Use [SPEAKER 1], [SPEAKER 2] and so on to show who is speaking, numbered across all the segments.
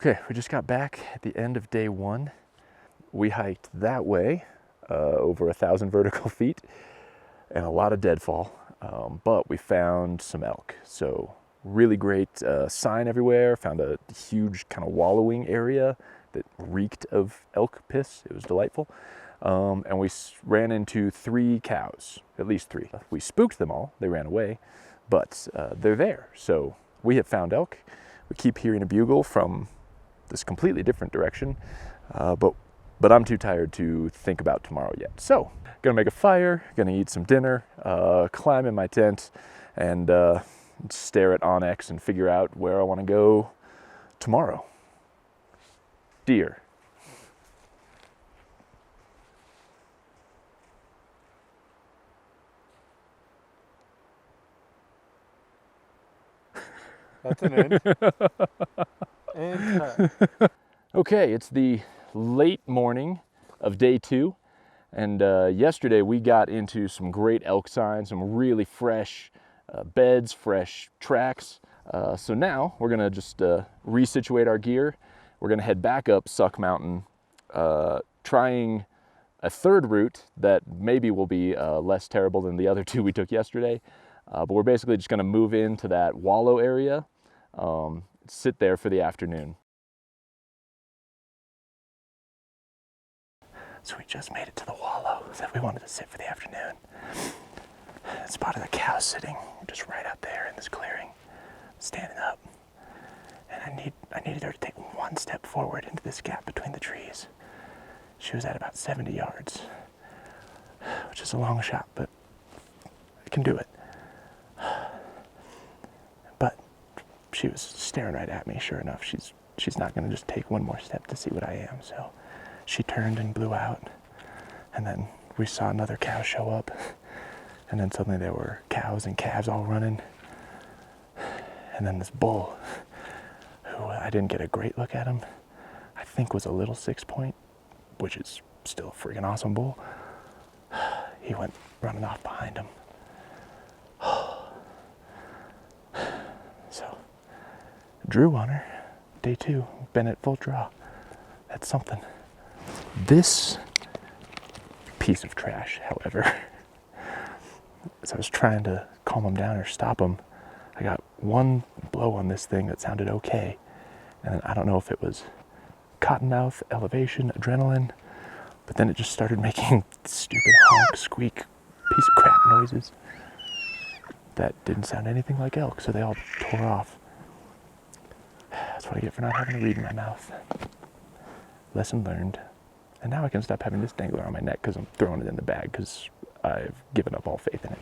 [SPEAKER 1] Okay, we just got back at the end of day one. We hiked that way, over 1,000 vertical feet, and a lot of deadfall, but we found some elk. So really great sign everywhere. Found a huge kind of wallowing area that reeked of elk piss. It was delightful. And we ran into 3 cows, at least 3. We spooked them all, they ran away, but they're there. So we have found elk. We keep hearing a bugle from this completely different direction, but I'm too tired to think about tomorrow yet. So, gonna make a fire, gonna eat some dinner, climb in my tent, and stare at Onyx and figure out where I wanna go tomorrow. Deer.
[SPEAKER 2] That's an end. And cut.
[SPEAKER 1] Okay, it's the late morning of day 2, and yesterday we got into some great elk signs, some really fresh beds, fresh tracks. So now we're gonna just resituate our gear. We're gonna head back up Suck Mountain, trying a 3rd route that maybe will be less terrible than the other 2 we took yesterday. But we're basically just gonna move into that wallow area, sit there for the afternoon. So we just made it to the wallow. Said we wanted to sit for the afternoon. Spotted a cow sitting just right out there in this clearing, standing up. And I needed her to take 1 step forward into this gap between the trees. She was at about 70 yards, which is a long shot, but I can do it. But she was staring right at me. Sure enough, she's not going to just take 1 more step to see what I am. So she turned and blew out, and then we saw another cow show up, and then suddenly there were cows and calves all running, and then this bull, who I didn't get a great look at him, I think was a little 6-point, which is still a freaking awesome bull. He went running off behind him. So, drew on her, day 2, been at full draw. That's something. This piece of trash, however, as I was trying to calm him down or stop him, I got 1 blow on this thing that sounded okay. And then I don't know if it was cottonmouth, elevation, adrenaline, but then it just started making stupid honk, squeak, piece of crap noises that didn't sound anything like elk, so they all tore off. That's what I get for not having a reed in my mouth. Lesson learned. And now I can stop having this dangler on my neck because I'm throwing it in the bag because I've given up all faith in it.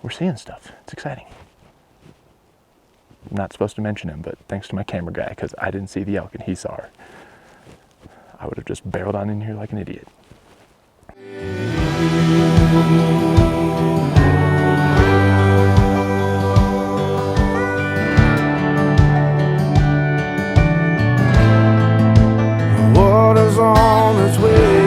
[SPEAKER 1] We're seeing stuff. It's exciting. I'm not supposed to mention him, but thanks to my camera guy, because I didn't see the elk and he saw her. I would have just barreled on in here like an idiot.
[SPEAKER 3] Water's on its way.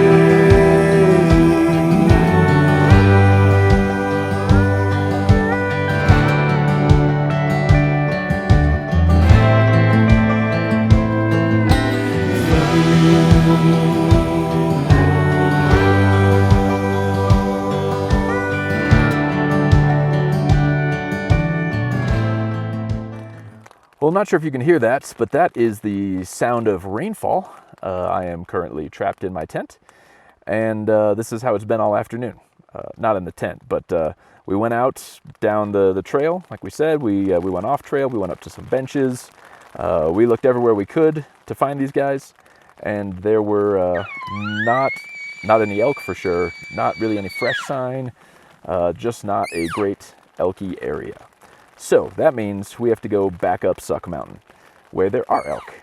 [SPEAKER 1] Well, I'm not sure if you can hear that, but that is the sound of rainfall. I am currently trapped in my tent, and this is how it's been all afternoon. Not in the tent, but we went out down the trail, like we said. We went off trail, we went up to some benches. We looked everywhere we could to find these guys, and there were not any elk for sure, not really any fresh sign, just not a great elky area. So that means we have to go back up Suck Mountain, where there are elk.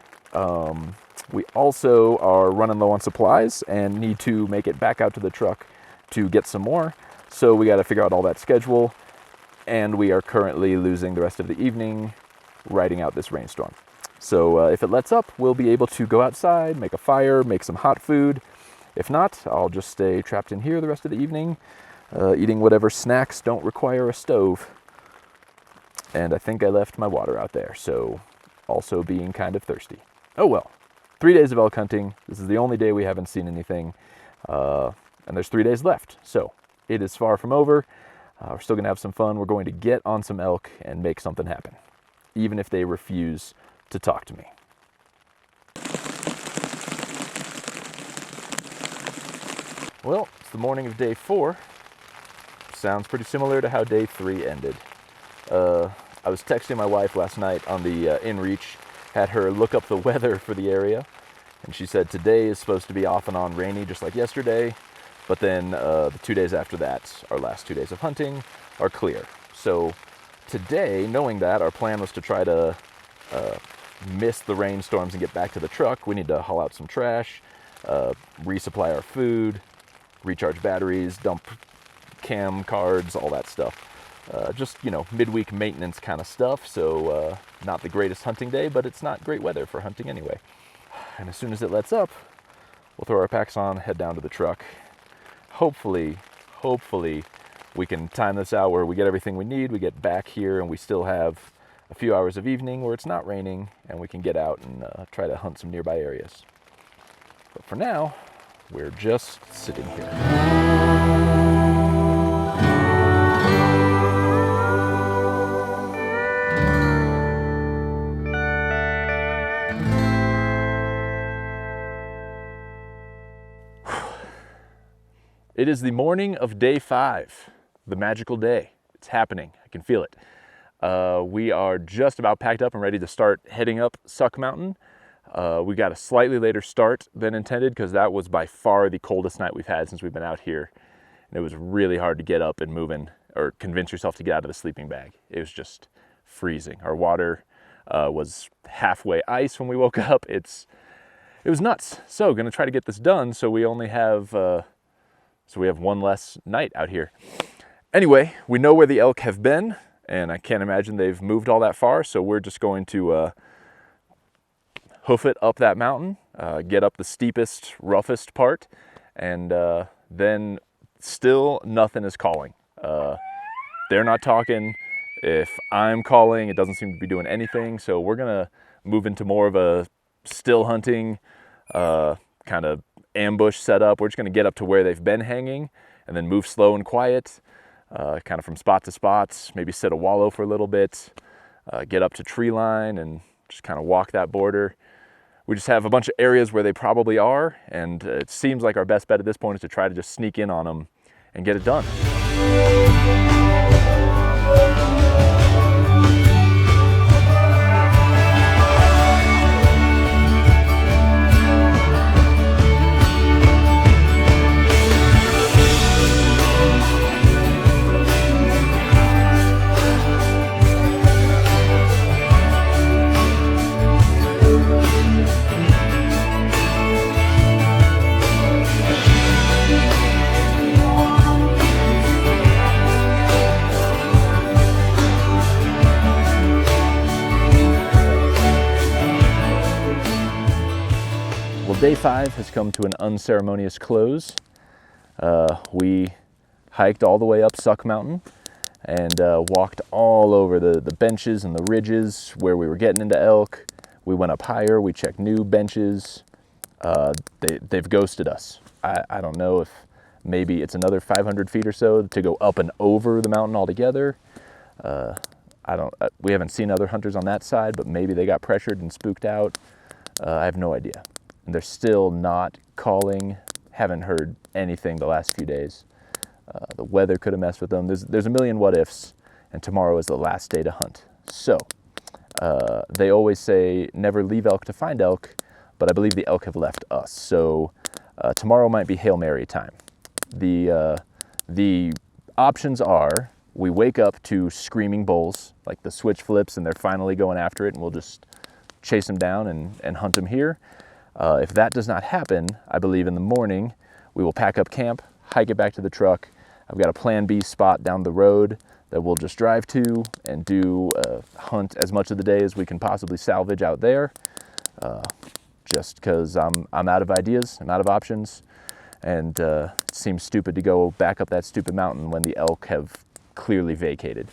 [SPEAKER 1] We also are running low on supplies and need to make it back out to the truck to get some more. So we got to figure out all that schedule, and we are currently losing the rest of the evening riding out this rainstorm. So if it lets up, we'll be able to go outside, make a fire, make some hot food. If not, I'll just stay trapped in here the rest of the evening, eating whatever snacks don't require a stove. And I think I left my water out there, so also being kind of thirsty. Oh well, 3 days of elk hunting. This is the only day we haven't seen anything, and there's 3 days left, so it is far from over. We're still gonna have some fun. We're going to get on some elk and make something happen, even if they refuse to talk to me. Well, it's the morning of day 4. Sounds pretty similar to how day 3 ended. I was texting my wife last night on the inReach, had her look up the weather for the area, and she said today is supposed to be off and on rainy just like yesterday, but then the 2 days after that, our last 2 days of hunting, are clear. So today, knowing that, our plan was to try to miss the rainstorms and get back to the truck. We need to haul out some trash, resupply our food, recharge batteries, dump cam cards, all that stuff. Just, you know, midweek maintenance kind of stuff. So not the greatest hunting day, but it's not great weather for hunting anyway. And as soon as it lets up, we'll throw our packs on, head down to the truck. Hopefully we can time this out where we get everything we need. We get back here and we still have a few hours of evening where it's not raining and we can get out and try to hunt some nearby areas. But for now, we're just sitting here. It is the morning of day 5, the magical day. It's happening. I can feel it. We are just about packed up and ready to start heading up Suck Mountain. We got a slightly later start than intended because that was by far the coldest night we've had since we've been out here. And it was really hard to get up and moving or convince yourself to get out of the sleeping bag. It was just freezing. Our water was halfway ice when we woke up. It was nuts. So gonna try to get this done so we only have we have one less night out here. Anyway, we know where the elk have been, and I can't imagine they've moved all that far, so we're just going to hoof it up that mountain, get up the steepest, roughest part, and then still nothing is calling. They're not talking. If I'm calling, it doesn't seem to be doing anything, so we're gonna move into more of a still hunting kind of ambush setup. We're just gonna get up to where they've been hanging and then move slow and quiet, kind of from spot to spot, maybe sit a wallow for a little bit, get up to tree line and just kind of walk that border. We just have a bunch of areas where they probably are, and it seems like our best bet at this point is to try to just sneak in on them and get it done. Day 5 has come to an unceremonious close. We hiked all the way up Suck Mountain and walked all over the benches and the ridges where we were getting into elk. We went up higher, we checked new benches. They've ghosted us. I don't know if maybe it's another 500 feet or so to go up and over the mountain altogether. We haven't seen other hunters on that side, but maybe they got pressured and spooked out. I have no idea. And they're still not calling. Haven't heard anything the last few days. The weather could have messed with them. There's a million what ifs, and tomorrow is the last day to hunt. So they always say never leave elk to find elk, but I believe the elk have left us. So tomorrow might be Hail Mary time. The options are we wake up to screaming bulls, like the switch flips, and they're finally going after it, and we'll just chase them down and hunt them here. If that does not happen, I believe in the morning, we will pack up camp, hike it back to the truck. I've got a plan B spot down the road that we'll just drive to and do hunt as much of the day as we can possibly salvage out there. Just because I'm out of ideas, I'm out of options, and it seems stupid to go back up that stupid mountain when the elk have clearly vacated.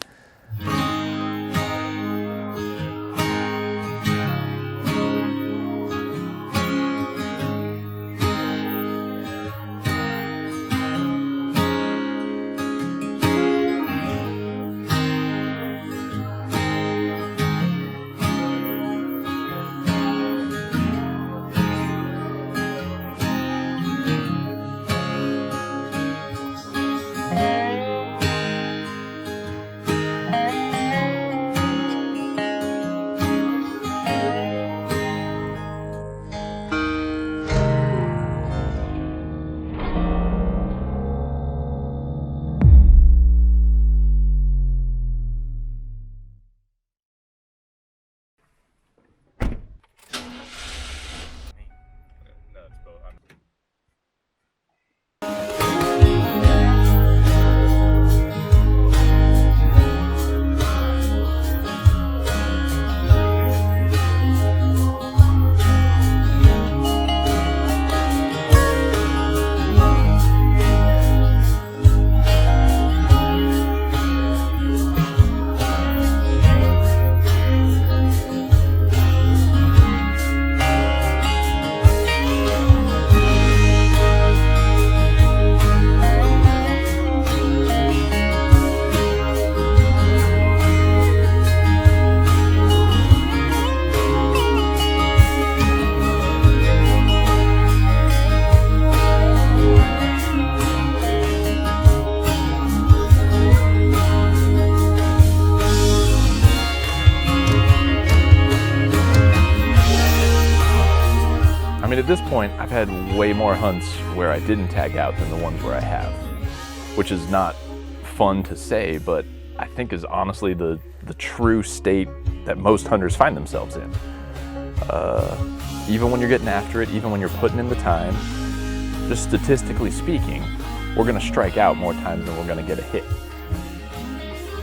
[SPEAKER 1] at this point, I've had way more hunts where I didn't tag out than the ones where I have, which is not fun to say, but I think is honestly the true state that most hunters find themselves in. Even when you're getting after it, even when you're putting in the time, just statistically speaking, we're gonna strike out more times than we're gonna get a hit.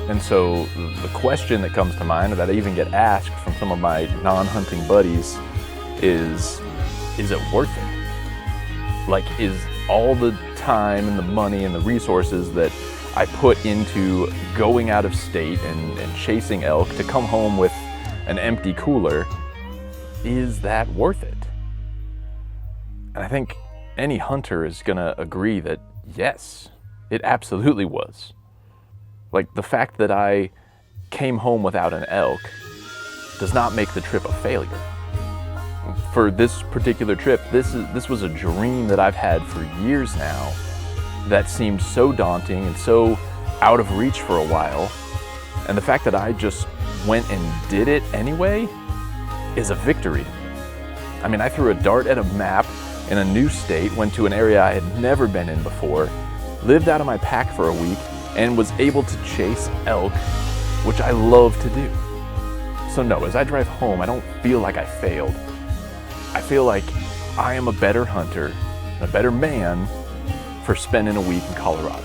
[SPEAKER 1] And so the question that comes to mind, that I even get asked from some of my non-hunting buddies, is it worth it? Like, is all the time and the money and the resources that I put into going out of state and chasing elk to come home with an empty cooler, is that worth it? And I think any hunter is gonna agree that yes, it absolutely was. Like, the fact that I came home without an elk does not make the trip a failure. For this particular trip, this was a dream that I've had for years now that seemed so daunting and so out of reach for a while. And the fact that I just went and did it anyway is a victory. I mean, I threw a dart at a map in a new state, went to an area I had never been in before, lived out of my pack for a week, and was able to chase elk, which I love to do. So no, as I drive home, I don't feel like I failed. I feel like I am a better hunter, a better man for spending a week in Colorado.